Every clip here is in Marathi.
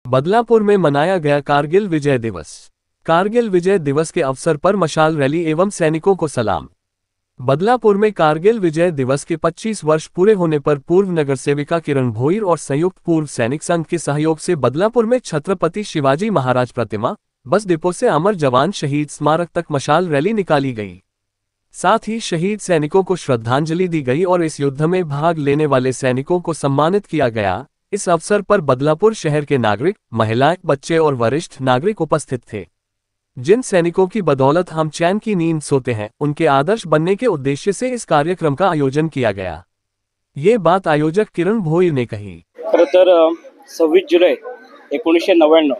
बदलापुर में मनाया गया कारगिल विजय दिवस। कारगिल विजय दिवस के अवसर पर मशाल रैली एवं सैनिकों को सलाम। बदलापुर में कारगिल विजय दिवस के 25 वर्ष पूरे होने पर पूर्व नगर सेविका किरण भोईर और संयुक्त पूर्व सैनिक संघ के सहयोग से बदलापुर में छत्रपति शिवाजी महाराज प्रतिमा, बस डिपो से अमर जवान शहीद स्मारक तक मशाल रैली निकाली गई। साथ ही शहीद सैनिकों को श्रद्धांजलि दी गई और इस युद्ध में भाग लेने वाले सैनिकों को सम्मानित किया गया। इस अवसर पर बदलापुर शहर के नागरिक, महिलाएं, बच्चे और वरिष्ठ नागरिक उपस्थित थे। जिन सैनिकों की बदौलत हम चैन की नींद सोते हैं, उनके आदर्श बनने के उद्देश्य से इस कार्यक्रम का आयोजन किया गया। ये बात आयोजक किरण भोईर ने कही। खरं तर 26 जुलै 1999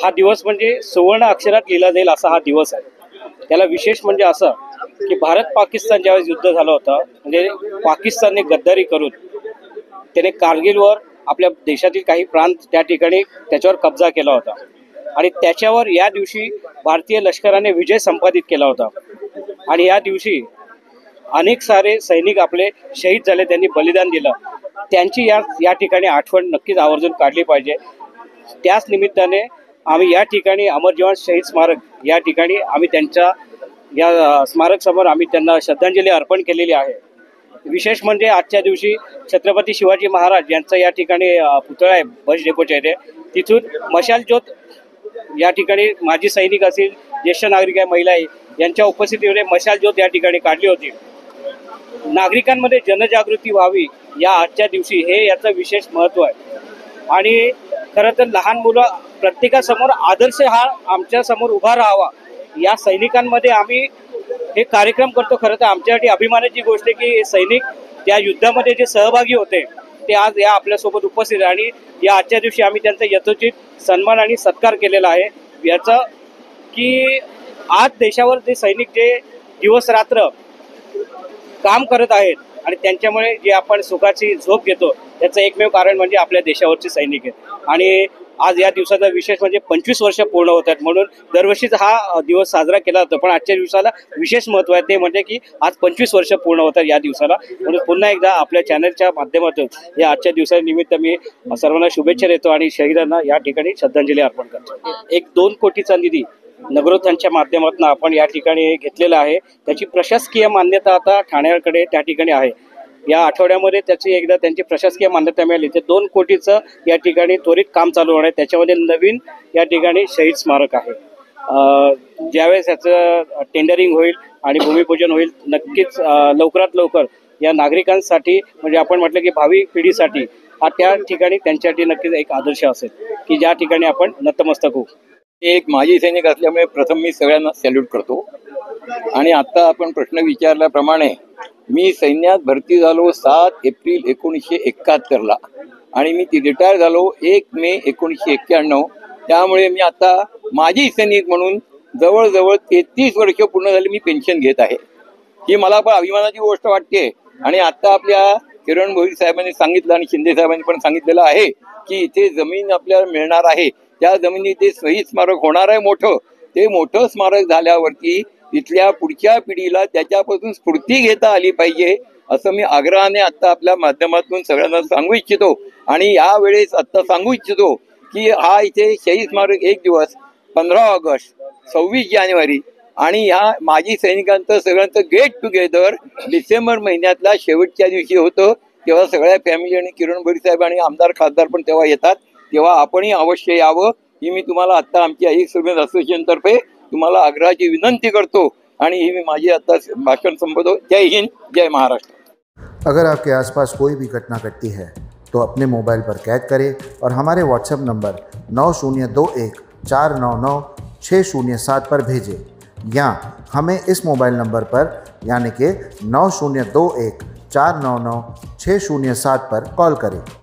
हा दिवस म्हणजे सुवर्ण अक्षरात लिहिला जाईल असा हा दिवस आहे। त्याला विशेष म्हणजे असं की भारत पाकिस्तान ज्यावेळेस युद्ध झालं होतं, म्हणजे पाकिस्तानने गद्दारी करून त्याने कारगिलवर आपल्या देशातील काही प्रांत त्या ठिकाणी त्याच्यावर कब्जा केला होता आणि त्याच्यावर या दिवशी भारतीय लष्कराने विजय संपादित केला होता आणि या दिवशी अनेक सारे सैनिक आपले शहीद झाले, त्यांनी बलिदान दिलं। त्यांची या ठिकाणी आठवण नक्कीच आवर्जून काढली पाहिजे। त्याच निमित्ताने आम्ही या ठिकाणी अमर जवान शहीद स्मारक या ठिकाणी आम्ही त्यांच्या या स्मारक समोर आम्ही त्यांना श्रद्धांजली अर्पण केलेली आहे। विशेष म्हणजे आजच्या दिवशी छत्रपती शिवाजी महाराज यांचा या ठिकाणी पुतळा आहे बस डेपोच्या इथे, तिथून मशाल ज्योत या ठिकाणी माजी सैनिक असतील, ज्येष्ठ नागरिक आहे, महिला आहे, यांच्या उपस्थितीमध्ये मशाल ज्योत या ठिकाणी काढली होती। नागरिकांमध्ये जनजागृती व्हावी या आजच्या दिवशी हे याचं विशेष महत्त्व आहे। आणि खरं तर लहान मुलं प्रत्येकासमोर आदर्श हा आमच्या समोर उभा राहावा या सैनिकांमध्ये आम्ही हे कार्यक्रम करतो। खरं तर आमच्यासाठी अभिमानाची गोष्ट आहे की सैनिक त्या युद्धामध्ये जे सहभागी होते ते आज या आपल्यासोबत उपस्थित आहे आणि या आजच्या दिवशी आम्ही त्यांचा यथोचित सन्मान आणि सत्कार केलेला आहे। याचा की आज देशावर जे सैनिक जे दिवस रात्र काम करत आहेत आणि त्यांच्यामुळे जे आपण सुखाची झोप घेतो त्याचं एकमेव कारण म्हणजे आपल्या देशावरचे सैनिक आहेत। आणि आज या दिवसाचा विशेष म्हणजे 25 वर्ष पूर्ण होत आहेत, म्हणून दरवर्षीच हा दिवस साजरा केला जातो, पण आजच्या दिवसाला विशेष महत्त्व आहे। ते म्हणजे की आज 25 वर्ष पूर्ण होत आहेत या दिवसाला। म्हणून पुन्हा एकदा आपल्या चॅनलच्या माध्यमातून या आजच्या दिवसानिमित्त मी सर्वांना शुभेच्छा देतो आणि शहीदांना या ठिकाणी श्रद्धांजली अर्पण करतो। 1-2 कोटीचा निधी नगरोत्थानच्या माध्यमातून आपण या ठिकाणी घेतलेला आहे। त्याची प्रशासकीय मान्यता आता ठाण्याकडे त्या ठिकाणी आहे। या आठवड्यामध्ये त्यांची प्रशासकीय मान्यता मिळाली ते 2 कोटीचं या ठिकाणी त्वरित काम चालू होणार आहे। त्याच्यामध्ये नवीन या ठिकाणी शहीद स्मारक आहे। ज्यावेळेस याचं टेंडरिंग होईल आणि भूमिपूजन होईल, नक्कीच लवकरात लवकर या नागरिकांसाठी म्हणजे आपण म्हटलं की भावी पिढीसाठी हा त्या ठिकाणी त्यांच्यासाठी नक्कीच एक आदर्श असेल की ज्या ठिकाणी आपण नतमस्तक होऊ। एक माजी सैनिक असल्यामुळे प्रथम मी सगळ्यांना सॅल्यूट करतो। आणि आता आपण प्रश्न विचारल्याप्रमाणे मी सैन्यात भरती झालो 7 एप्रिल 1971ला आणि मी रिटायर झालो 1 मे 1991। त्यामुळे मी आता माजी सैनिक म्हणून जवळजवळ 33 वर्ष पूर्ण झाली मी पेन्शन घेत आहे। ही मला पण अभिमानाची गोष्ट वाटते। आणि आता आपल्या किरण भोईर साहेबांनी सांगितलं आणि शिंदे साहेबांनी पण सांगितलेलं आहे की इथे जमीन आपल्याला मिळणार आहे, त्या जमिनीत ते शहीद स्मारक होणार आहे मोठं। ते मोठं स्मारक झाल्यावरती इथल्या पुढच्या पिढीला त्याच्यापासून स्फूर्ती घेता आली पाहिजे असं मी आग्रहाने आता आपल्या माध्यमातून सगळ्यांना सांगू इच्छितो। आणि यावेळेस आता सांगू इच्छितो की हा इथे शहीद स्मारक एक दिवस 15 ऑगस्ट 26 जानेवारी आणि ह्या माजी सैनिकांचं सगळ्यांचं गेट टुगेदर डिसेंबर महिन्यातल्या शेवटच्या दिवशी होतं। तेव्हा सगळ्या फॅमिली आणि किरण भोईर साहेब आणि आमदार खासदार पण तेव्हा येतात, तेव्हा आपणही अवश्य यावं ही मी तुम्हाला आता आमच्या एक सर्व्हिस असोसिएशनतर्फे तुम्हाला आग्रहाची विनंती करतो आणि ही मी माझी आता भाषण संपवतो। जय हिंद, जय महाराष्ट्र। अगर आपके आसपास कोई भी घटना घटती है तो अपने मोबाइल पर कैद करें और हमारे व्हाट्सएप नंबर 9021 499 607 पर भेजें या हमें इस मोबाइल नंबर पर यानी कि 9021 499 607 पर कॉल करें।